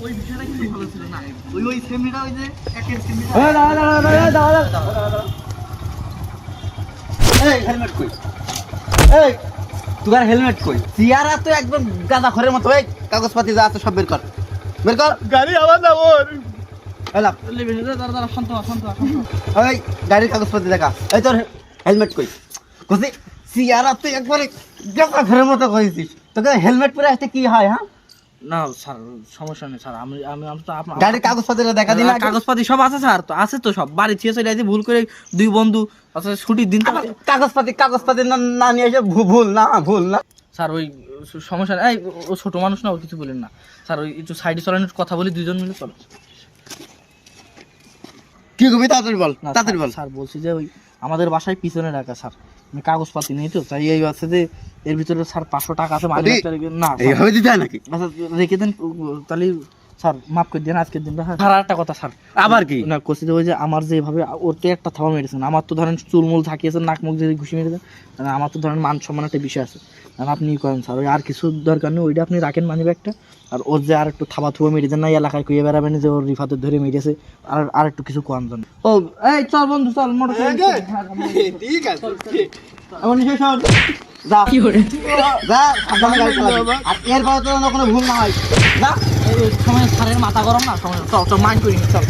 ওই বিষয়টা কিন্তু ভালো ছিল না। ওই সেমিটা ওই যে একের সেমিটা। এই হেলমেট কই? এই তোমার হেলমেট কই? চেয়ারা তো একদম গাদা ঘরের মতো। এই কাগজপাতি যা আছে সব বের কর, বের কর। গাড়ি আবার না ওর। এলা দাঁড়া শান্ত শান্ত শান্ত। এই গাড়ির কাগজপাতি দেখা। এই তোর হেলমেট কই? কইছি চেয়ারা তুই একবারে গাদা ঘরের মতো কইছিস। তোকে হেলমেট পরে আসতে কি হয়? হ্যাঁ না স্যার সমস্যা নেই স্যার, আমি আমি আমি তো আপনার গাড়ির কাগজপাতিটা দেখা দিন। কাগজপাতি সব আছে স্যার, তো আছে তো সব। বাড়ি থেকে চলে আসি ভুল করে দুই বন্ধু আচ্ছা ছুটির দিন তো কাগজপাতি না নিয়ে এসে ভুল না স্যার। ওই সমস্যা নেই, এই ও ছোট মানুষ না, ওর কিছু বলেন না স্যার। ওই একটু সাইডে চলানোর কথা বলি, দুজন মিলে চলো। কি কবি তাড়াতাড়ি বল, না তাড়াতাড়ি বল। স্যার বলছি যে ওই আমাদের বাসায় পিছনে রাখা স্যার, মানে কাগজপাতি নেই তো, তাই এই আছে যে এর ভিতরে স্যার 500 টাকা আছে। মানে না এইভাবে দিতে হয় নাকি? আচ্ছা রেখে দেন তাহলে স্যার, মাফ করে দেন আজকের দিনটা। স্যার একটা কথা স্যার, আবার কি? না কোচিতে ওই যে আমার যেভাবে ওর তো একটা থাবা মেরেছেন, আমার তো ধরেন চুলমুল থাকিয়েছে, নাক মুখ যদি ঘুষি মেরেছেন, আমার তো ধরেন মান সম্মান একটা বিষয় আছে। আপনি করেন স্যার, ওই আর কিছু দরকার নেই, ওইটা আপনি রাখেন মানি ব্যাগটা। আর ওর যে আর একটু থাবা থুবা মেরেছেন না, এলাকায় কুয়ে বেড়াবেন যে ওর রিফাতে ধরে মেরেছে, আর একটু কিছু কোয়ান জান। ও এই চল বন্ধু চল, মোটর ঠিক আছে এমন শেষ হল। যা কি করে যা সাবধানে গাড়ি চালাবি। আর এরপরে তো যেন কোনো ভুল না হয়। যা। সময় স্যারের মাথা গরম না, সময় চল চল মাইন্ড করিনি চল।